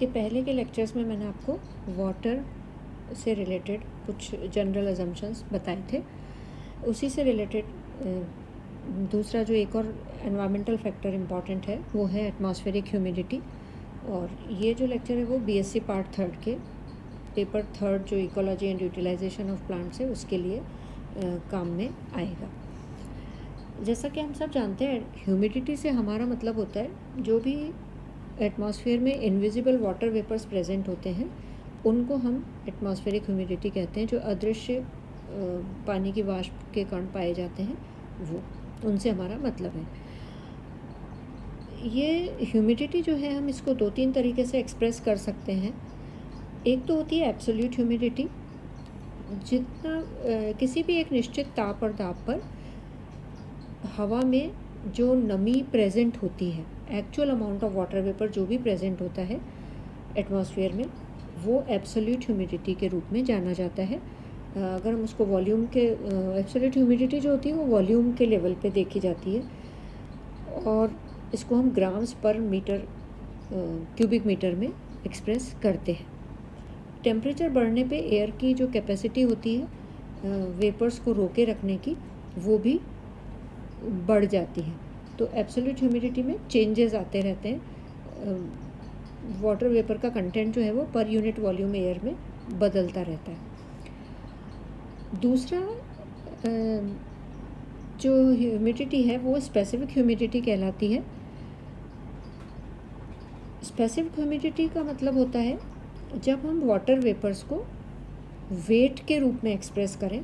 इसके पहले के लेक्चर्स में मैंने आपको वाटर से रिलेटेड कुछ जनरल अजम्पशंस बताए थे। उसी से रिलेटेड दूसरा जो एक और एनवायरमेंटल फैक्टर इम्पॉर्टेंट है वो है एटमॉस्फेरिक ह्यूमिडिटी। और ये जो लेक्चर है वो बीएससी पार्ट 3 के पेपर 3 जो ecology and utilisation of plants है उसके लिए काम में आएगा। जैसा कि हम सब जानते हैं, ह्यूमिडिटी से हमारा मतलब होता है जो भी एटमॉस्फेयर में इनविजिबल वाटर वेपर्स प्रेजेंट होते हैं उनको हम एटमॉस्फेरिक ह्यूमिडिटी कहते हैं। जो अदृश्य पानी की वाष्प के कण पाए जाते हैं वो उनसे हमारा मतलब है। ये ह्यूमिडिटी जो है हम इसको 2-3 तरीके से एक्सप्रेस कर सकते हैं। एक तो होती है एब्सोल्यूट ह्यूमिडिटी, जितना किसी भी एक निश्चित ताप और दाब पर हवा में जो नमी प्रेजेंट होती है, actual amount of water vapour जो भी प्रेजेंट होता है एटमॉस्फेयर में, वो एब्सोल्यूट ह्यूमिडिटी के रूप में जाना जाता है। अगर हम उसको वॉल्यूम के एब्सोल्यूट ह्यूमिडिटी जो होती है वो वॉल्यूम के लेवल पे देखी जाती है और इसको हम ग्राम्स पर मीटर क्यूबिक मीटर में एक्सप्रेस करते हैं। टेम्परेचर बढ़ने पे एयर की जो कैपेसिटी होती है वेपर्स को रोके रखने की वो भी बढ़ जाती है। तो एब्सोल्यूट ह्यूमिडिटी में चेंजेस आते रहते हैं। वाटर वेपर का कंटेंट जो है वो पर यूनिट वॉल्यूम एयर में बदलता रहता है। दूसरा जो ह्यूमिडिटी है वो स्पेसिफिक ह्यूमिडिटी कहलाती है। स्पेसिफिक ह्यूमिडिटी का मतलब होता है जब हम वाटर वेपर्स को वेट के रूप में एक्सप्रेस करें।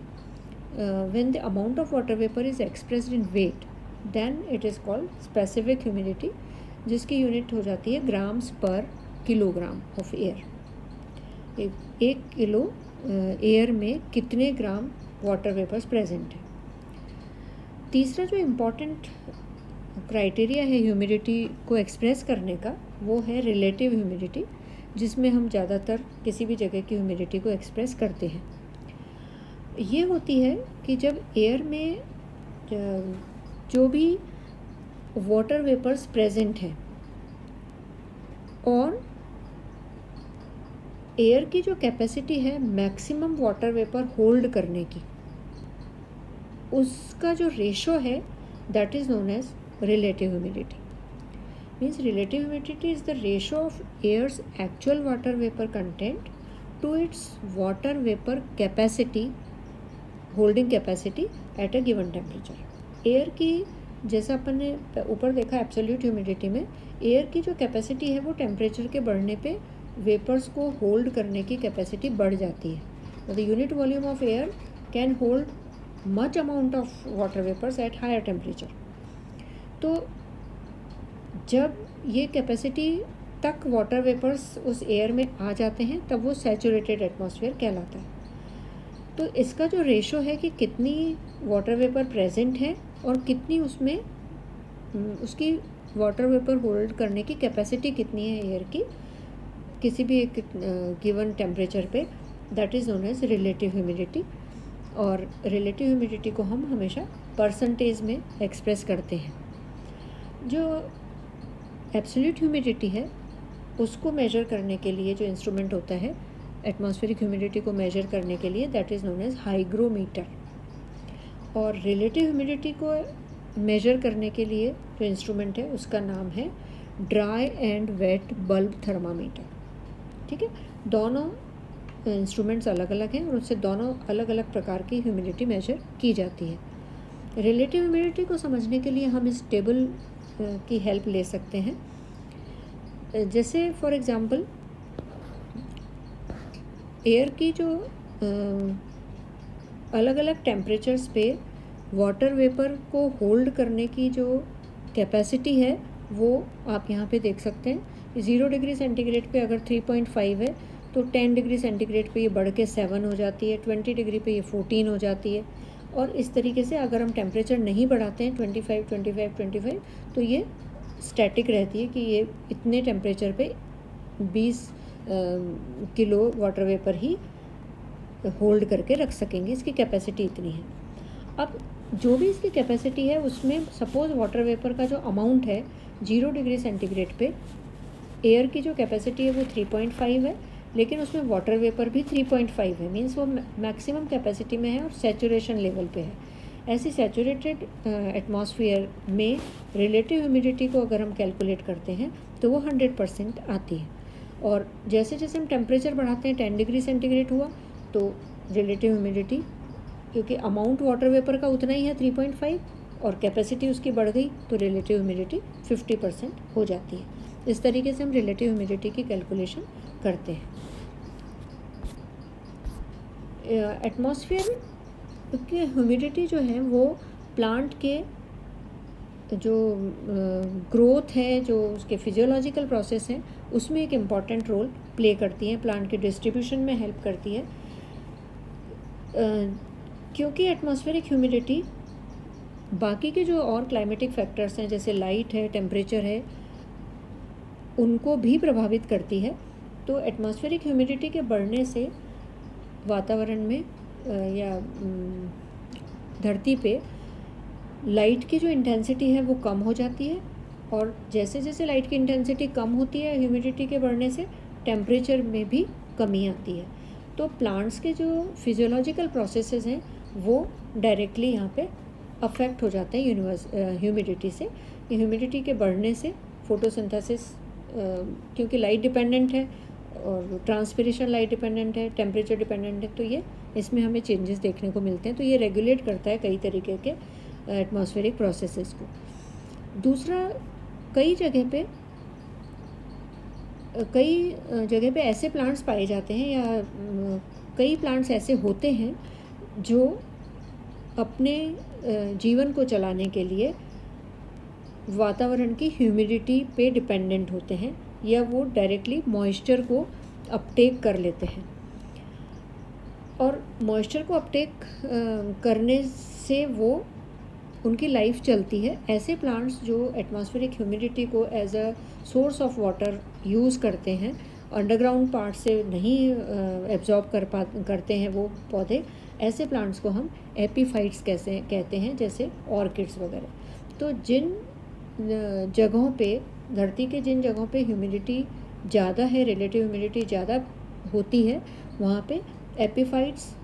When the amount of water vapour is expressed in weight then it is called specific humidity, जिसकी यूनिट हो जाती है ग्राम्स पर किलोग्राम ऑफ एयर। एक किलो एयर में कितने ग्राम वाटर वेपर्स प्रेजेंट है। तीसरा जो इम्पॉर्टेंट क्राइटेरिया है ह्यूमिडिटी को एक्सप्रेस करने का वो है रिलेटिव ह्यूमिडिटी, जिसमें हम ज़्यादातर किसी भी जगह की ह्यूमिडिटी को एक्सप्रेस करते हैं। ये होती है कि जब एयर में जो भी वाटर वेपर्स प्रेजेंट हैं और एयर की जो कैपेसिटी है मैक्सिमम वाटर वेपर होल्ड करने की, उसका जो रेशो है that is known as relative humidity. Means relative humidity is the ratio of air's actual water vapour content to its water vapour capacity, holding capacity at a given temperature. Air की, जैसा अपन ने ऊपर देखा absolute humidity में, air की जो capacity है वो टेम्परेचर के बढ़ने पे वेपर्स को होल्ड करने की कैपेसिटी बढ़ जाती है। The unit volume of air can hold much amount of water vapours at higher temperature. तो जब ये कैपेसिटी तक वाटर वेपर्स उस एयर में आ जाते हैं तब वो सैचुरेटेड एटमॉस्फेयर कहलाता है। तो इसका जो रेशो है कि कितनी वाटर वेपर प्रेजेंट है और कितनी उसमें उसकी वाटर वेपर होल्ड करने की कैपेसिटी कितनी है एयर की किसी भी एक गिवन टेम्परेचर पे, that is known as relative humidity. और रिलेटिव ह्यूमिडिटी को हम हमेशा परसेंटेज में एक्सप्रेस करते हैं। जो एब्सोल्यूट ह्यूमिडिटी है उसको मेजर करने के लिए जो इंस्ट्रूमेंट होता है एटमॉस्फेरिक ह्यूमिडिटी को मेजर करने के लिए, that is known as hygrometer. और रिलेटिव ह्यूमिडिटी को मेजर करने के लिए जो इंस्ट्रूमेंट है उसका नाम है dry and wet bulb thermometer. ठीक है, दोनों इंस्ट्रूमेंट्स अलग अलग हैं और उससे दोनों अलग अलग प्रकार की ह्यूमिडिटी मेजर की जाती है। रिलेटिव ह्यूमिडिटी को समझने के लिए हम इस टेबल की हेल्प ले सकते हैं। जैसे फॉर एग्ज़ाम्पल एयर की जो अलग अलग टेम्परेचर्स पे वाटर वेपर को होल्ड करने की जो कैपेसिटी है वो आप यहाँ पे देख सकते हैं। 0 डिग्री सेंटीग्रेड पे अगर 3.5 है तो 10 डिग्री सेंटीग्रेड पे ये बढ़ के 7 हो जाती है, 20 डिग्री पे ये 14 हो जाती है। और इस तरीके से अगर हम टेम्परेचर नहीं बढ़ाते हैं 25 तो ये स्टैटिक रहती है कि ये इतने टेम्परेचर पे 20 किलो वाटर वेपर ही होल्ड करके रख सकेंगे, इसकी कैपेसिटी इतनी है। अब जो भी इसकी कैपेसिटी है उसमें सपोज़ वाटर वेपर का जो अमाउंट है 0 डिग्री सेंटीग्रेड पे एयर की जो कैपेसिटी है वो 3.5 है, लेकिन उसमें वाटर वेपर भी 3.5 है, मीन्स वो मैक्सिमम कैपेसिटी में है और सैचुरेशन लेवल पे है। ऐसी सैचुरेटेड एटमॉस्फेयर में रिलेटिव ह्यूमिडिटी को अगर हम कैलकुलेट करते हैं तो वो 100% आती है। और जैसे जैसे हम टेम्परेचर बढ़ाते हैं, 10 डिग्री सेंटीग्रेड हुआ तो रिलेटिव ह्यूमिडिटी, क्योंकि अमाउंट वाटर वेपर का उतना ही है 3.5 और कैपेसिटी उसकी बढ़ गई तो रिलेटिव ह्यूमिडिटी 50% हो जाती है। इस तरीके से हम रिलेटिव ह्यूमिडिटी की कैलकुलेशन करते हैं। एटमॉस्फेयर की ह्यूमिडिटी जो है वो प्लांट के जो ग्रोथ है, जो उसके फिजियोलॉजिकल प्रोसेस हैं, उसमें एक इम्पॉर्टेंट रोल प्ले करती है, प्लांट के डिस्ट्रीब्यूशन में हेल्प करती है। क्योंकि एटमॉस्फेरिक ह्यूमिडिटी बाकी के जो और क्लाइमेटिक फैक्टर्स हैं जैसे लाइट है, टेम्परेचर है, उनको भी प्रभावित करती है। तो एटमॉस्फेरिक ह्यूमिडिटी के बढ़ने से वातावरण में या धरती पे लाइट की जो इंटेंसिटी है वो कम हो जाती है, और जैसे जैसे लाइट की इंटेंसिटी कम होती है ह्यूमिडिटी के बढ़ने से टेम्परेचर में भी कमी आती है। तो प्लांट्स के जो फिजियोलॉजिकल प्रोसेसेस हैं वो डायरेक्टली यहाँ पे अफेक्ट हो जाते हैं ह्यूमिडिटी से। ह्यूमिडिटी के बढ़ने से फोटोसिंथेसिस, क्योंकि लाइट डिपेंडेंट है और ट्रांसपिरेशन लाइट डिपेंडेंट है, टेम्परेचर डिपेंडेंट है, तो ये इसमें हमें चेंजेस देखने को मिलते हैं। तो ये रेगुलेट करता है कई तरीके के एटमॉस्फेरिक प्रोसेसेस को। दूसरा, कई जगह पे ऐसे प्लांट्स पाए जाते हैं या कई प्लांट्स ऐसे होते हैं जो अपने जीवन को चलाने के लिए वातावरण की ह्यूमिडिटी पे डिपेंडेंट होते हैं, या वो डायरेक्टली मॉइस्चर को अपटेक कर लेते हैं। और मॉइस्चर को अपटेक करने से वो उनकी लाइफ चलती है। ऐसे प्लांट्स जो एटमॉस्फेरिक ह्यूमिडिटी को as a source of water use करते हैं, अंडरग्राउंड पार्ट से नहीं एब्जॉर्ब करते हैं वो पौधे, ऐसे प्लांट्स को हम एपीफाइट्स कैसे कहते हैं, जैसे ऑर्किड्स वगैरह। तो जिन जगहों पे, धरती के जिन जगहों पे ह्यूमिडिटी ज़्यादा है, रिलेटिव ह्यूमिडिटी ज़्यादा होती है, वहाँ पे एपीफाइट्स,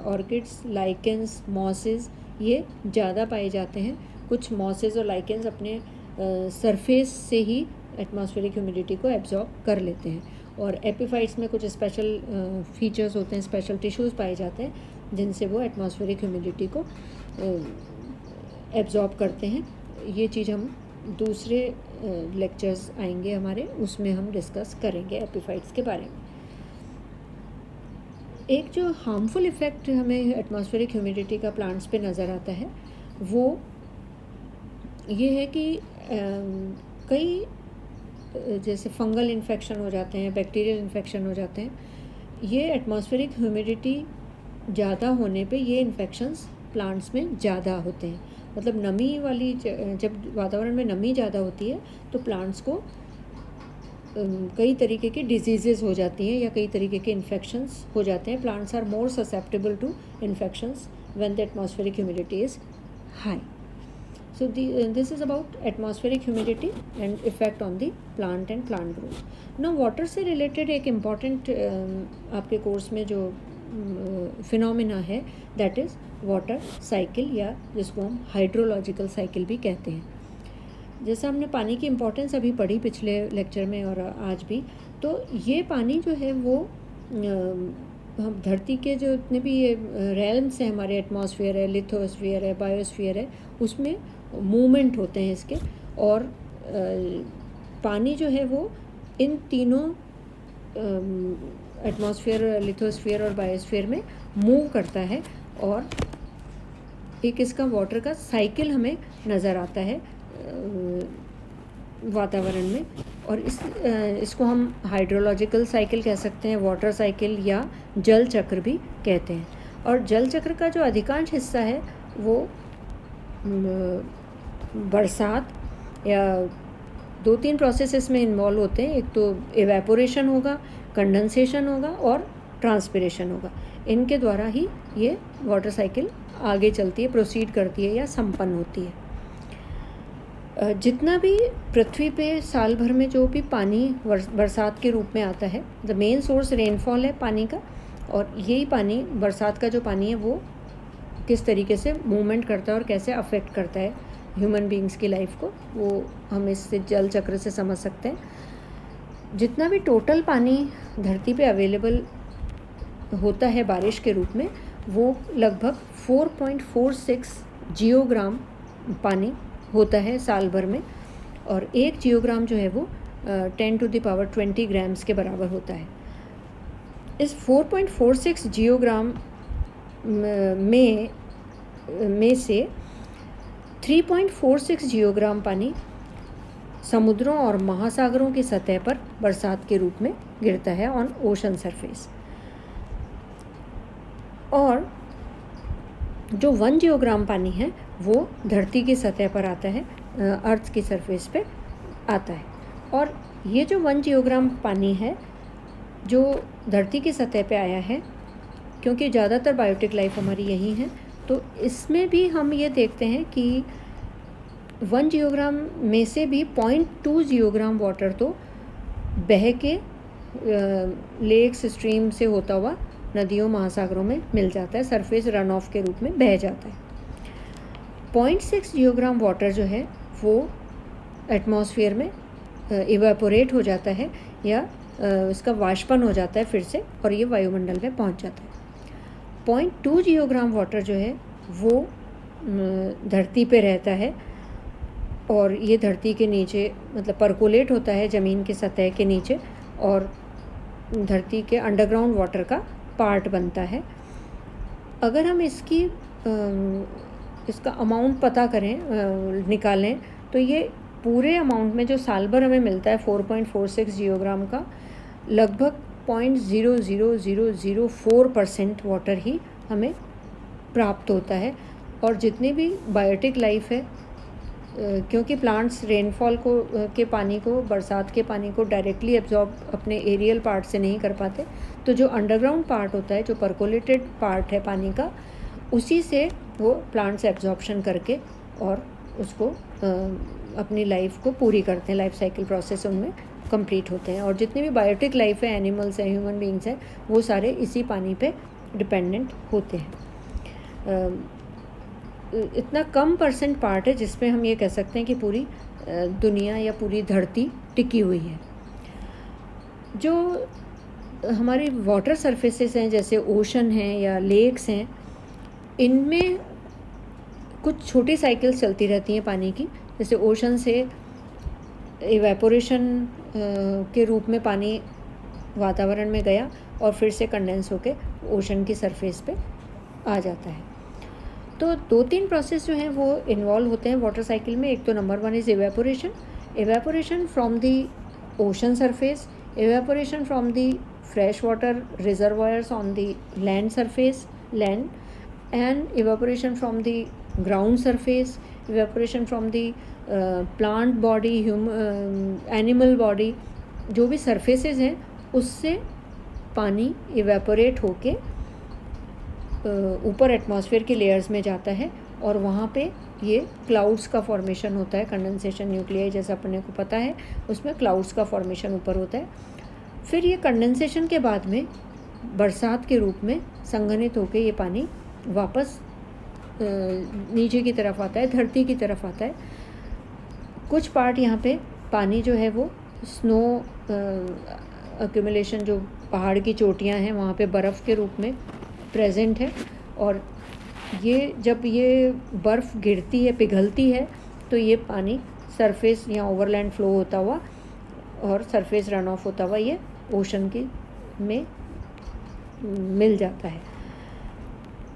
ऑर्किड्स, लाइकेंस, मॉसेस ये ज़्यादा पाए जाते हैं। कुछ मॉसेस और लाइकेंस अपने सरफेस से ही एटमॉस्फेरिक ह्यूमिडिटी को एब्जॉर्ब कर लेते हैं, और एपीफाइट्स में कुछ स्पेशल फीचर्स होते हैं, स्पेशल टिश्यूज़ पाए जाते हैं जिनसे वो एटमॉस्फेरिक ह्यूमिडिटी को एब्जॉर्ब करते हैं। ये चीज़ हम दूसरे लेक्चर्स आएंगे हमारे, उसमें हम डिस्कस करेंगे एपीफाइट्स के बारे में। एक जो हार्मफुल इफ़ेक्ट हमें एटमॉस्फेरिक ह्यूमिडिटी का प्लांट्स पे नज़र आता है वो ये है कि कई जैसे फंगल इन्फेक्शन हो जाते हैं, बैक्टीरियल इन्फेक्शन हो जाते हैं। ये एटमॉस्फेरिक ह्यूमिडिटी ज़्यादा होने पे ये इन्फेक्शंस प्लांट्स में ज़्यादा होते हैं। मतलब नमी वाली, जब वातावरण में नमी ज़्यादा होती है तो प्लांट्स को कई तरीके की डिजीज़ेज़ हो जाती हैं या कई तरीके के इन्फेक्शंस हो जाते हैं। Plants are more susceptible to infections when the atmospheric humidity is high. So this is about atmospheric humidity and effect on the plant and plant growth. Now water से related एक important आपके course में जो phenomena है that is water cycle, या जिसको हम hydrological cycle भी कहते हैं। जैसे हमने पानी की इम्पोर्टेंस अभी पढ़ी पिछले लेक्चर में और आज भी, तो ये पानी जो है वो हम धरती के जो इतने भी ये रेल्म्स हैं, हमारे एटमॉस्फेयर है, लिथोस्फीयर है, बायोस्फीयर है, उसमें मूवमेंट होते हैं इसके, और पानी जो है वो इन तीनों एटमॉस्फेयर, लिथोस्फीयर और बायोस्फीयर में मूव करता है, और एक इसका वाटर का साइकिल हमें नज़र आता है वातावरण में। और इसको हम हाइड्रोलॉजिकल साइकिल कह सकते हैं, वाटर साइकिल या जल चक्र भी कहते हैं। और जल चक्र का जो अधिकांश हिस्सा है वो बरसात या 2-3 प्रोसेसेस में इन्वॉल्व होते हैं। एक तो एवेपोरेशन होगा, कंडेंसेशन होगा और ट्रांसपिरेशन होगा। इनके द्वारा ही ये वाटर साइकिल आगे चलती है, प्रोसीड करती है या संपन्न होती है। जितना भी पृथ्वी पे साल भर में जो भी पानी बरसात के रूप में आता है, द मेन सोर्स रेनफॉल है पानी का, और यही पानी, बरसात का जो पानी है वो किस तरीके से मूवमेंट करता है और कैसे अफेक्ट करता है ह्यूमन बीइंग्स की लाइफ को, वो हम इससे जल चक्र से समझ सकते हैं। जितना भी टोटल पानी धरती पे अवेलेबल होता है बारिश के रूप में, वो लगभग 4.46 जियोग्राम पानी होता है साल भर में, और 1 जियोग्राम जो है वो 10⁻20 ग्राम्स के बराबर होता है। इस 4.46 जियोग्राम में से 3.46 जियोग्राम पानी समुद्रों और महासागरों की सतह पर बरसात के रूप में गिरता है ऑन ओशन सरफेस, और जो 1 जियोग्राम पानी है वो धरती की सतह पर आता है, अर्थ की सरफेस पे आता है। और ये जो 1 जियोग्राम पानी है जो धरती की सतह पे आया है, क्योंकि ज़्यादातर बायोटिक लाइफ हमारी यही है, तो इसमें भी हम ये देखते हैं कि 1 जियोग्राम में से भी 0.2 जियोग्राम वाटर तो बह के लेक्स स्ट्रीम से होता हुआ नदियों महासागरों में मिल जाता है, सरफेस रन ऑफ के रूप में बह जाता है। 0.6 जियोग्राम वाटर जो है वो एटमॉस्फेयर में इवेपोरेट हो जाता है, या इसका वाष्पन हो जाता है फिर से, और ये वायुमंडल में पहुंच जाता है। 0.2 जियोग्राम वाटर जो है वो धरती पे रहता है, और ये धरती के नीचे मतलब परकोलेट होता है ज़मीन की सतह के नीचे, और धरती के अंडरग्राउंड वाटर का पार्ट बनता है। अगर हम इसका अमाउंट पता करें, निकालें, तो ये पूरे अमाउंट में जो साल भर हमें मिलता है 4.46 जियोग्राम का, लगभग 0.00004% वाटर ही हमें प्राप्त होता है। और जितनी भी बायोटिक लाइफ है, क्योंकि प्लांट्स रेनफॉल के पानी को, बरसात के पानी को डायरेक्टली एब्जॉर्ब अपने एरियल पार्ट से नहीं कर पाते, तो जो अंडरग्राउंड पार्ट होता है, जो परकोलेटेड पार्ट है पानी का, उसी से वो प्लांट्स एब्जॉर्प्शन करके और उसको अपनी लाइफ को पूरी करते हैं, लाइफ साइकिल प्रोसेस उनमें कंप्लीट होते हैं। और जितनी भी बायोटिक लाइफ है, एनिमल्स हैं, ह्यूमन बीइंग्स हैं, वो सारे इसी पानी पे डिपेंडेंट होते हैं। इतना कम परसेंट पार्ट है जिसमें हम ये कह सकते हैं कि पूरी दुनिया या पूरी धरती टिकी हुई है। जो हमारी वाटर सरफेसेस हैं, जैसे ओशन हैं या लेक्स हैं, इनमें कुछ छोटी साइकिल्स चलती रहती हैं पानी की। जैसे ओशन से इवेपोरेशन के रूप में पानी वातावरण में गया और फिर से कंडेंस होके ओशन की सरफेस पे आ जाता है। तो 2-3 प्रोसेस जो हैं वो इन्वॉल्व होते हैं वाटर साइकिल में। एक तो number 1 is evaporation from the ocean surface, evaporation from the fresh water reservoirs on the land surface, land, and evaporation from the ground surface, evaporation from the plant body, animal body, जो भी surfaces हैं उससे पानी evaporate होके ऊपर atmosphere की layers में जाता है, और वहाँ पे ये क्लाउड्स का फॉर्मेशन होता है। कंडेंसेशन न्यूक्लियाई जैसा अपने को पता है, उसमें क्लाउड्स का फॉर्मेशन ऊपर होता है। फिर ये कंडेंसेशन के बाद में बरसात के रूप में संघनित होके ये पानी वापस नीचे की तरफ आता है, धरती की तरफ आता है। कुछ पार्ट यहाँ पे पानी जो है वो स्नो एक्यूमुलेशन, जो पहाड़ की चोटियाँ हैं वहाँ पे बर्फ़ के रूप में प्रेजेंट है, और ये जब ये बर्फ़ गिरती है, पिघलती है, तो ये पानी सरफेस या ओवरलैंड फ्लो होता हुआ और सरफेस रन ऑफ होता हुआ ये ओशन की में मिल जाता है।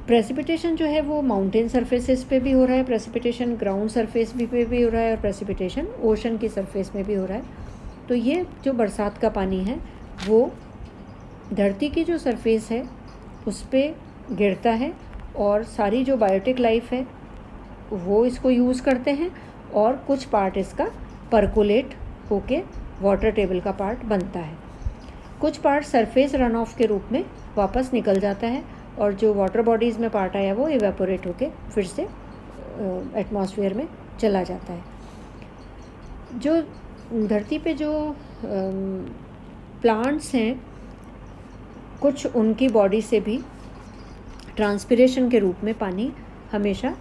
प्रेसिपिटेशन जो है वो माउंटेन सरफेसेस पे भी हो रहा है, प्रेसिपिटेशन ग्राउंड सरफेस पे भी हो रहा है, और प्रेसिपिटेशन ओशन की सरफेस में भी हो रहा है। तो ये जो बरसात का पानी है वो धरती की जो सरफेस है उस पर गिरता है, और सारी जो बायोटिक लाइफ है वो इसको यूज़ करते हैं, और कुछ पार्ट इसका परकोलेट होके वाटर टेबल का पार्ट बनता है। कुछ पार्ट सरफेस रन ऑफ के रूप में वापस निकल जाता है, और जो वाटर बॉडीज़ में पार्ट आया वो इवेपोरेट होके फिर से एटमॉस्फेयर में चला जाता है। जो धरती पे जो प्लांट्स हैं, कुछ उनकी बॉडी से भी ट्रांसपिरेशन के रूप में पानी हमेशा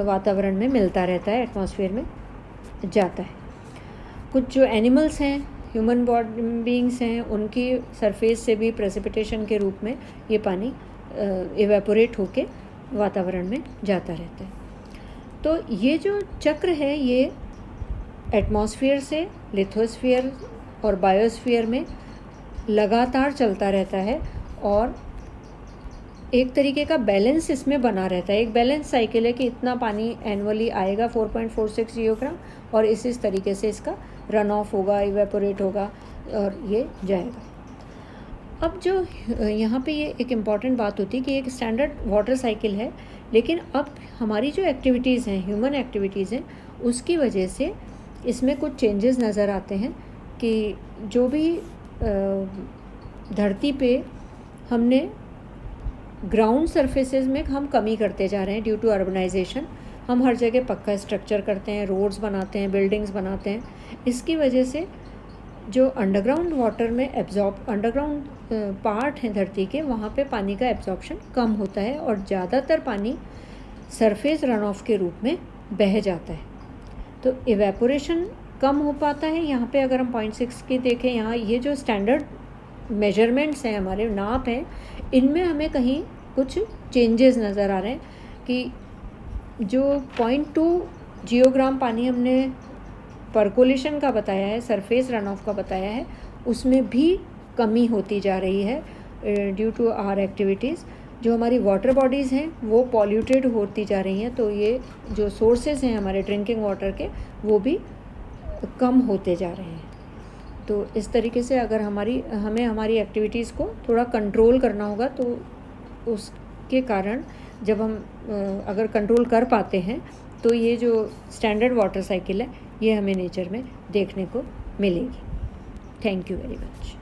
वातावरण में मिलता रहता है, एटमॉस्फेयर में जाता है। कुछ जो एनिमल्स हैं, ह्यूमन बॉडी बीइंग्स हैं, उनकी सरफेस से भी प्रेसिपिटेशन के रूप में ये पानी इवेपोरेट होके वातावरण में जाता रहता है। तो ये जो चक्र है ये एटमॉस्फेयर से लिथोस्फीयर और बायोस्फीयर में लगातार चलता रहता है और एक तरीके का बैलेंस इसमें बना रहता है। एक बैलेंस साइकिल है कि इतना पानी एनुअली आएगा 4.46 जियोग्राम और इस तरीके से इसका रन ऑफ होगा, इवेपोरेट होगा और ये जाएगा। अब जो यहाँ पे ये एक इम्पॉर्टेंट बात होती है कि एक स्टैंडर्ड वाटर साइकिल है, लेकिन अब हमारी जो एक्टिविटीज़ हैं, ह्यूमन एक्टिविटीज़ हैं, उसकी वजह से इसमें कुछ चेंजेस नज़र आते हैं कि जो भी धरती पे हमने ग्राउंड सरफेसेस में हम कमी करते जा रहे हैं ड्यू टू अर्बनाइजेशन। हम हर जगह पक्का स्ट्रक्चर करते हैं, रोड्स बनाते हैं, बिल्डिंग्स बनाते हैं। इसकी वजह से जो अंडरग्राउंड वाटर में अंडरग्राउंड पार्ट हैं धरती के, वहाँ पे पानी का एब्जॉर्प्शन कम होता है और ज़्यादातर पानी सरफेस रन ऑफ के रूप में बह जाता है। तो इवेपोरेशन कम हो पाता है। यहाँ पे अगर हम 0.6 की देखें, यहाँ ये जो स्टैंडर्ड मेजरमेंट्स हैं, हमारे नाप हैं, इनमें हमें कहीं कुछ चेंजेस नज़र आ रहे हैं कि जो 0.2 जियोग्राम पानी हमने परकोलेशन का बताया है, सरफेस रन ऑफ का बताया है, उसमें भी कमी होती जा रही है ड्यू टू आवर एक्टिविटीज़। जो हमारी वाटर बॉडीज़ हैं वो पॉल्यूटेड होती जा रही हैं, तो ये जो सोर्सेज हैं हमारे ड्रिंकिंग वाटर के, वो भी कम होते जा रहे हैं। तो इस तरीके से अगर हमें हमारी एक्टिविटीज़ को थोड़ा कंट्रोल करना होगा, तो उसके कारण जब हम अगर कंट्रोल कर पाते हैं तो ये जो स्टैंडर्ड वाटर साइकिल है ये हमें नेचर में देखने को मिलेगी। Thank you very much.